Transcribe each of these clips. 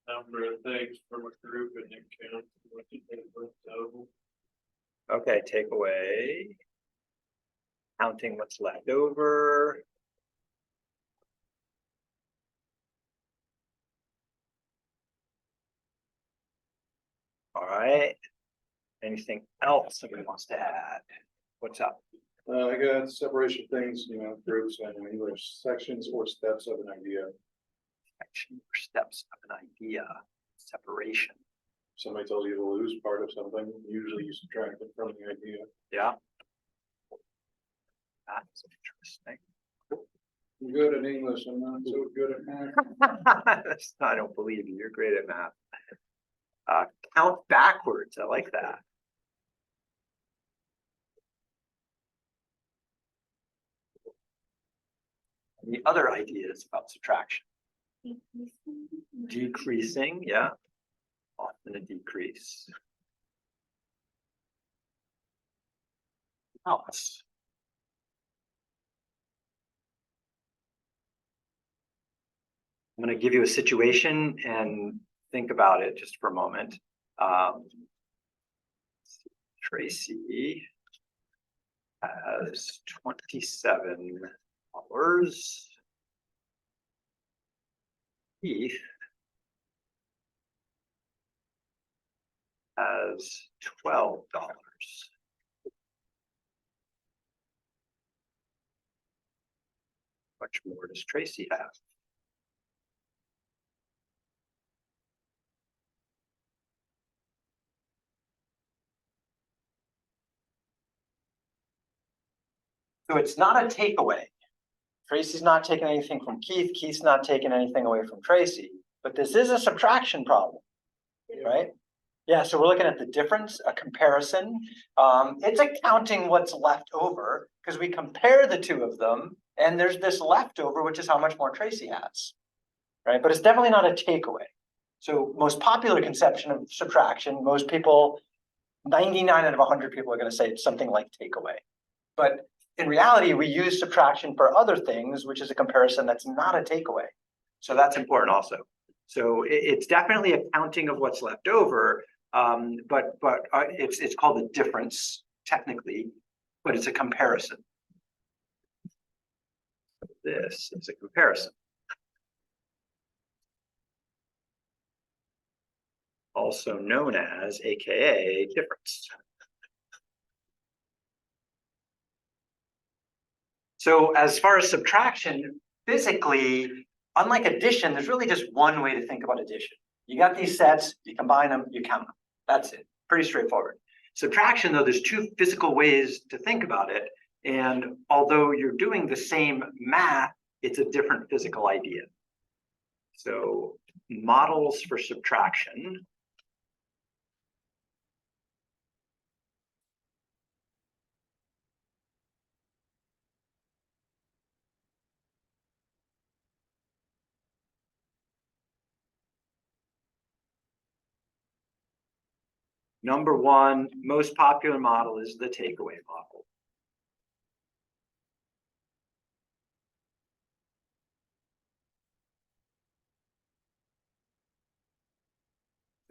Number of things from a group and then count what you think was total. Okay, take away. Counting what's left over. All right. Anything else somebody wants to add? What's up? I got separation things, groups and English sections or steps of an idea. Action or steps of an idea. Separation. Somebody tells you to lose part of something, usually you subtract it from the idea. Yeah. That's interesting. I'm good at English, I'm not so good at math. I don't believe you. You're great at math. Count backwards. I like that. The other ideas about subtraction. Decreasing, yeah. Often a decrease. Else. I'm going to give you a situation and think about it just for a moment. Tracy has $27. Keith has $12. Much more does Tracy have? So it's not a takeaway. Tracy's not taking anything from Keith. Keith's not taking anything away from Tracy. But this is a subtraction problem, right? Yeah, so we're looking at the difference, a comparison. It's accounting what's left over because we compare the two of them and there's this leftover, which is how much more Tracy has, right? But it's definitely not a takeaway. So most popular conception of subtraction, most people, 99 out of 100 people are going to say it's something like takeaway. But in reality, we use subtraction for other things, which is a comparison that's not a takeaway. So that's important also. So it's definitely a counting of what's left over, but it's called a difference technically, but it's a comparison. This is a comparison. Also known as, AKA, difference. So as far as subtraction, physically, unlike addition, there's really just one way to think about addition. You got these sets, you combine them, you count them. That's it. Pretty straightforward. Subtraction, though, there's two physical ways to think about it. And although you're doing the same math, it's a different physical idea. So models for subtraction. Number one, most popular model is the takeaway model.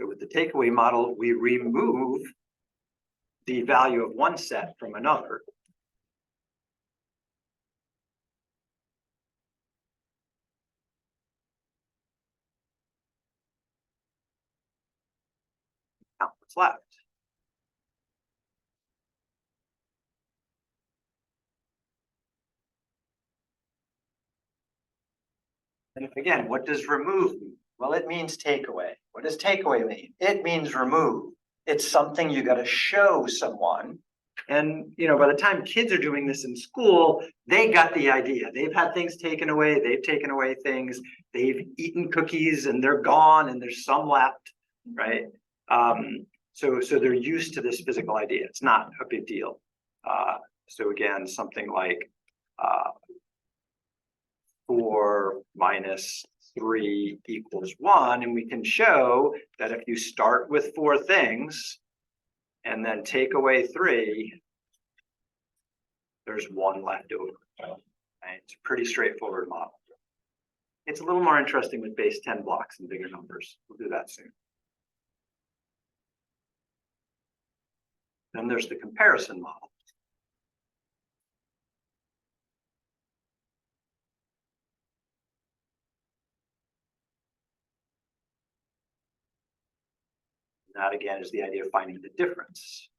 So with the takeaway model, we remove the value of one set from another. Count what's left. And again, what does remove mean? Well, it means takeaway. What does takeaway mean? It means remove. It's something you got to show someone. And by the time kids are doing this in school, they got the idea. They've had things taken away. They've taken away things. They've eaten cookies and they're gone and there's some left, right? So they're used to this physical idea. It's not a big deal. So again, something like 4 minus 3 equals 1. And we can show that if you start with 4 things and then take away 3, there's 1 left over. Right? It's a pretty straightforward model. It's a little more interesting with base 10 blocks and bigger numbers. We'll do that soon. Then there's the comparison model. That again is the idea of finding the difference.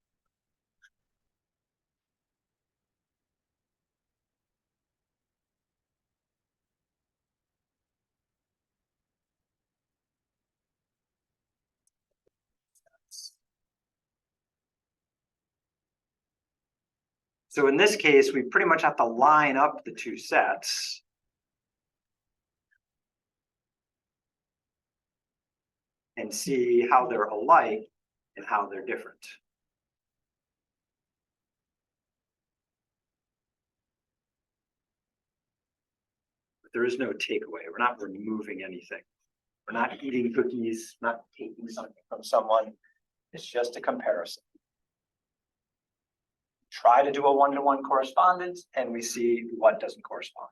So in this case, we pretty much have to line up the two sets. And see how they're alike and how they're different. But there is no takeaway. We're not removing anything. We're not eating cookies, not taking something from someone. It's just a comparison. Try to do a one-to-one correspondence and we see what doesn't correspond.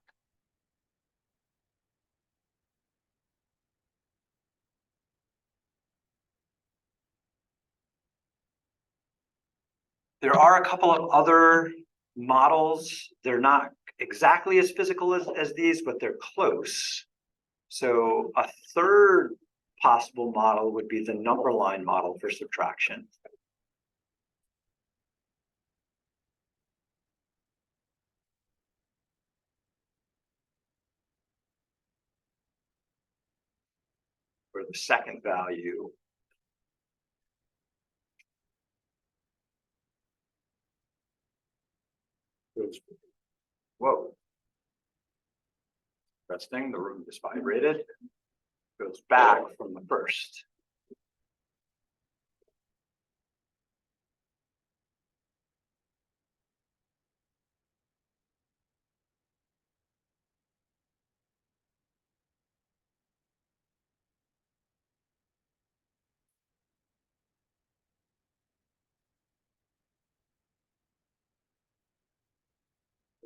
There are a couple of other models. They're not exactly as physical as these, but they're close. So a third possible model would be the number line model for subtraction. Where the second value goes, whoa. Interesting, the room is vibrated, goes back from the first.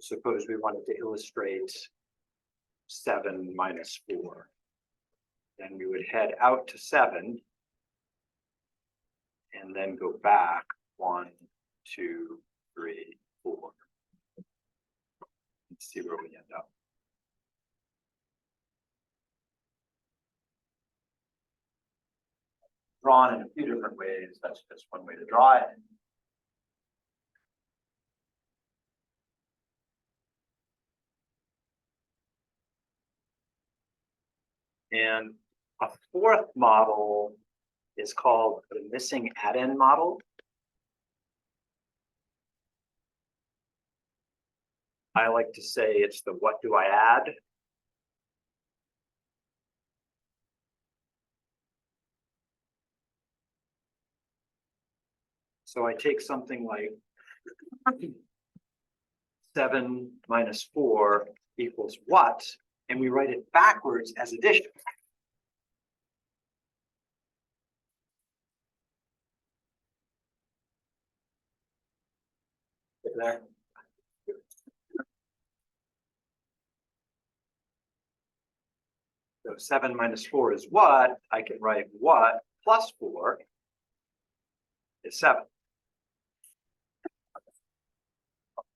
Suppose we wanted to illustrate 7 minus 4. Then we would head out to 7 and then go back 1, 2, 3, 4. Let's see where we end up. Drawn in a few different ways. That's just one way to draw it. And a fourth model is called the missing add-in model. I like to say it's the what do I add? So I take something like 7 minus 4 equals what? And we write it backwards as addition. There. So 7 minus 4 is what? I can write what plus 4 is 7.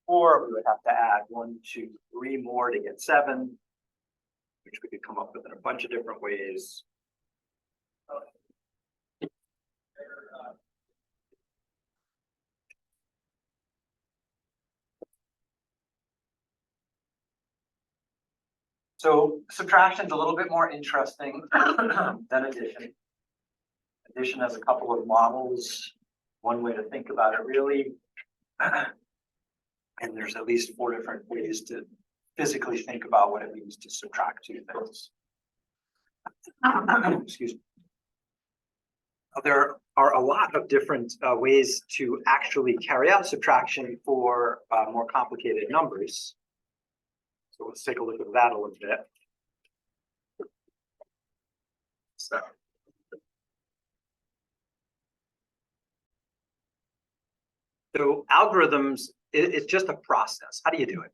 4, we would have to add 1, 2, 3 more to get 7, which we could come up with in a bunch of different ways. So subtraction is a little bit more interesting than addition. Addition has a couple of models. One way to think about it really, and there's at least 4 different ways to physically think about what it means to subtract two things. Excuse me. There are a lot of different ways to actually carry out subtraction for more complicated numbers. So let's take a look at that a little bit. So algorithms, it's just a process. How do you do it?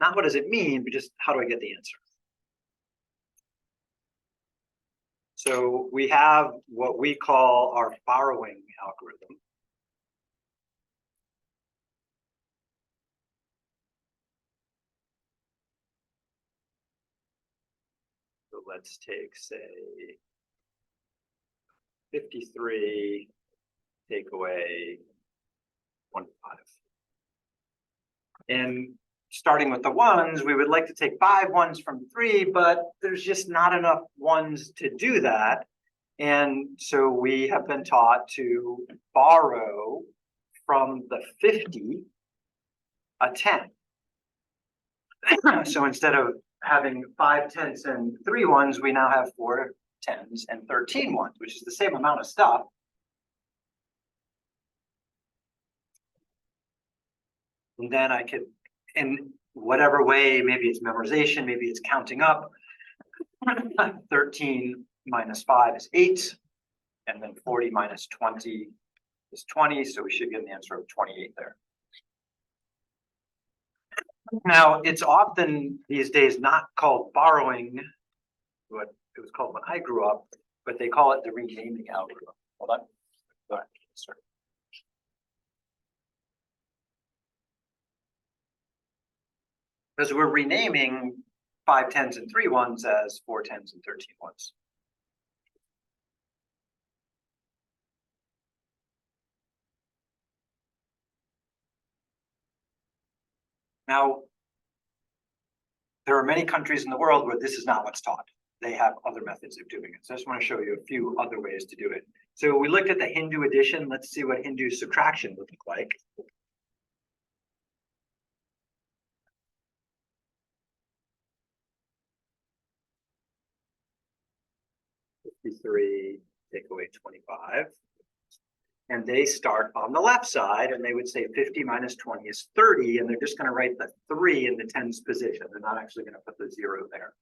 Not what does it mean, but just how do I get the answer? So we have what we call our borrowing algorithm. So let's take, say, 53, take away 25. And starting with the ones, we would like to take 5 ones from 3, but there's just not enough ones to do that. And so we have been taught to borrow from the 50 a 10. So instead of having 5 10s and 3 ones, we now have 4 10s and 13 ones, which is the same amount of stuff. And then I could, in whatever way, maybe it's memorization, maybe it's counting up. 13 minus 5 is 8. And then 40 minus 20 is 20. So we should get an answer of 28 there. Now, it's often these days not called borrowing, what it was called when I grew up, but they call it the renaming algorithm. Hold on. Go ahead. Sorry. Because we're renaming 5 10s and 3 1s as 4 10s and 13 1s. Now, there are many countries in the world where this is not what's taught. They have other methods of doing it. So I just want to show you a few other ways to do it. So we looked at the Hindu addition. Let's see what Hindu subtraction would look like. Three, take away 25. And they start on the left side and they would say 50 minus 20 is 30. And they're just going to write the 3 in the tens position. They're not actually going to put the 0 there.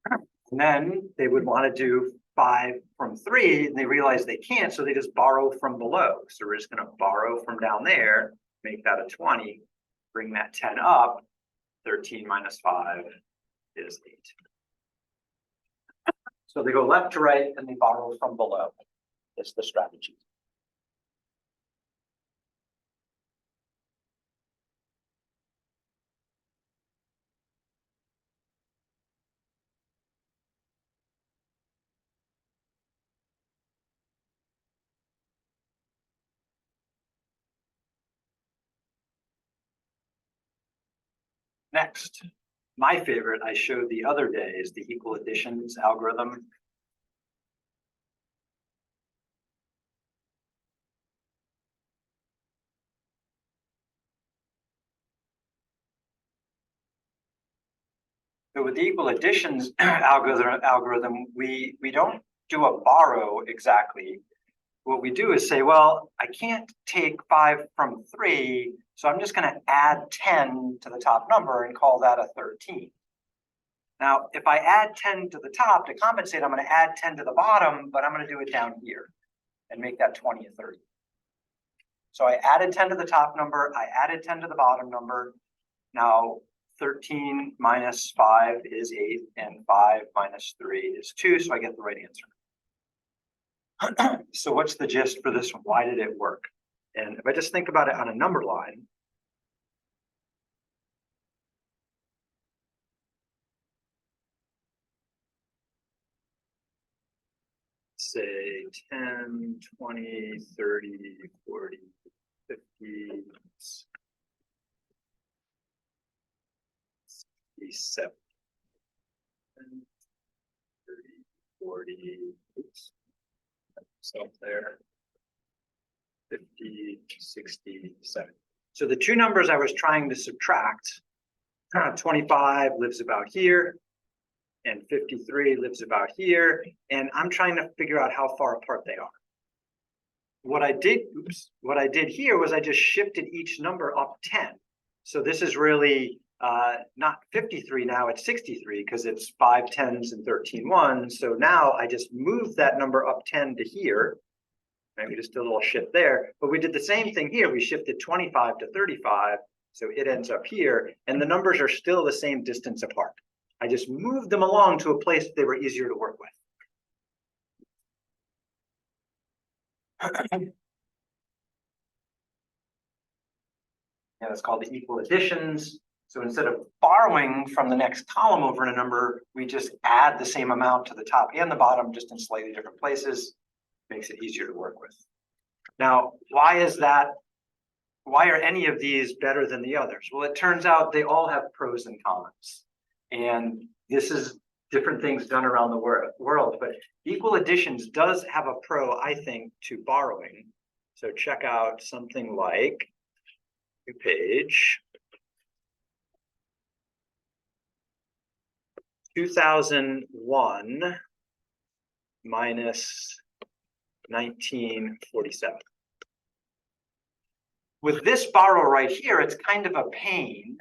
And then they would want to do 5 from 3 and they realize they can't. So they just borrow from below. So we're just going to borrow from down there, make that a 20, bring that 10 up. 13 minus 5 is 8. So they go left to right and they borrow from below. That's the strategy. Next, my favorite I showed the other day is the equal additions algorithm. So with the equal additions algorithm, we don't do a borrow exactly. What we do is say, well, I can't take 5 from 3, so I'm just going to add 10 to the top number and call that a 13. Now, if I add 10 to the top to compensate, I'm going to add 10 to the bottom, but I'm going to do it down here and make that 20 a 30. So I added 10 to the top number, I added 10 to the bottom number. Now 13 minus 5 is 8, and 5 minus 3 is 2, so I get the right answer. So what's the gist for this one? Why did it work? And if I just think about it on a number line, say 10, 20, 30, 40, 50, 67, 30, 40, oops, so there, 50, 60, 70. So the two numbers I was trying to subtract, 25 lives about here, and 53 lives about here, and I'm trying to figure out how far apart they are. What I did here was I just shifted each number up 10. So this is really not 53 now, it's 63 because it's 5 10s and 13 ones. So now I just moved that number up 10 to here. Maybe just a little shift there, but we did the same thing here. We shifted 25 to 35, so it ends up here, and the numbers are still the same distance apart. I just moved them along to a place that they were easier to work with. Yeah, that's called the equal additions. So instead of borrowing from the next column over in a number, we just add the same amount to the top and the bottom, just in slightly different places. Makes it easier to work with. Now, why is that? Why are any of these better than the others? Well, it turns out they all have pros and cons. And this is different things done around the world, but equal additions does have a pro, I think, to borrowing. So check out something like page 2001 minus 1947. With this borrow right here, it's kind of a pain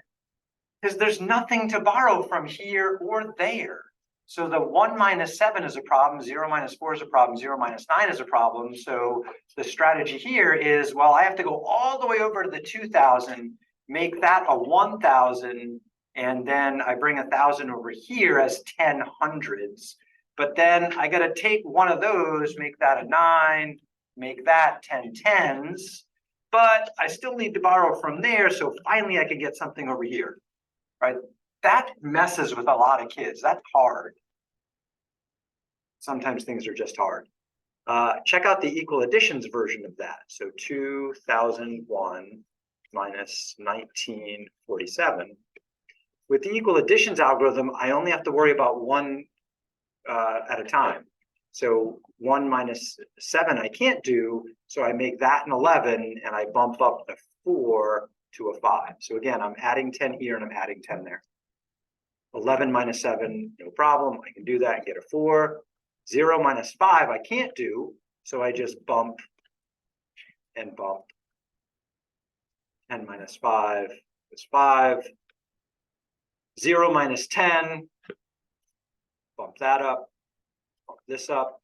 because there's nothing to borrow from here or there. So the 1 minus 7 is a problem, 0 minus 4 is a problem, 0 minus 9 is a problem. So the strategy here is, well, I have to go all the way over to the 2000, make that a 1000, and then I bring 1000 over here as 10 hundreds. But then I got to take one of those, make that a 9, make that 10 tens. But I still need to borrow from there, so finally I can get something over here, right? That messes with a lot of kids. That's hard. Sometimes things are just hard. Check out the equal additions version of that. So 2001 minus 1947. With the equal additions algorithm, I only have to worry about one at a time. So 1 minus 7 I can't do, so I make that an 11 and I bump up the 4 to a 5. So again, I'm adding 10 here and I'm adding 10 there. 11 minus 7, no problem. I can do that and get a 4. 0 minus 5 I can't do, so I just bump and bump. 10 minus 5 is 5. 0 minus 10, bump that up, bump this up.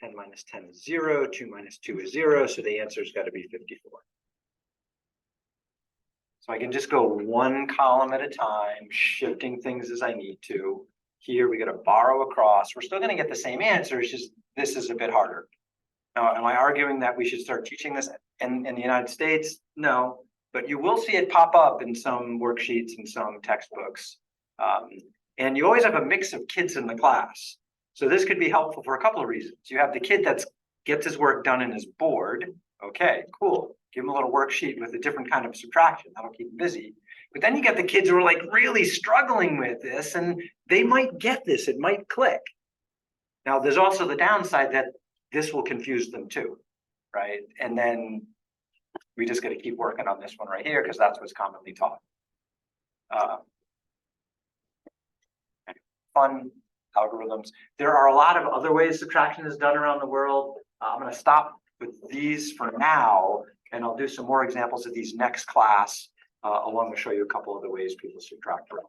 10 minus 10 is 0, 2 minus 2 is 0, so the answer's got to be 54. So I can just go one column at a time, shifting things as I need to. Here we got to borrow across. We're still going to get the same answer, it's just this is a bit harder. Now, am I arguing that we should start teaching this in the United States? No, but you will see it pop up in some worksheets and some textbooks. And you always have a mix of kids in the class. So this could be helpful for a couple of reasons. You have the kid that gets his work done and is bored. Okay, cool. Give him a little worksheet with a different kind of subtraction. That'll keep him busy. But then you get the kids who are like really struggling with this and they might get this, it might click. Now, there's also the downside that this will confuse them too, right? And then we just got to keep working on this one right here because that's what's commonly taught. Fun algorithms. There are a lot of other ways subtraction is done around the world. I'm going to stop with these for now, and I'll do some more examples of these next class, along to show you a couple of the ways people subtract around.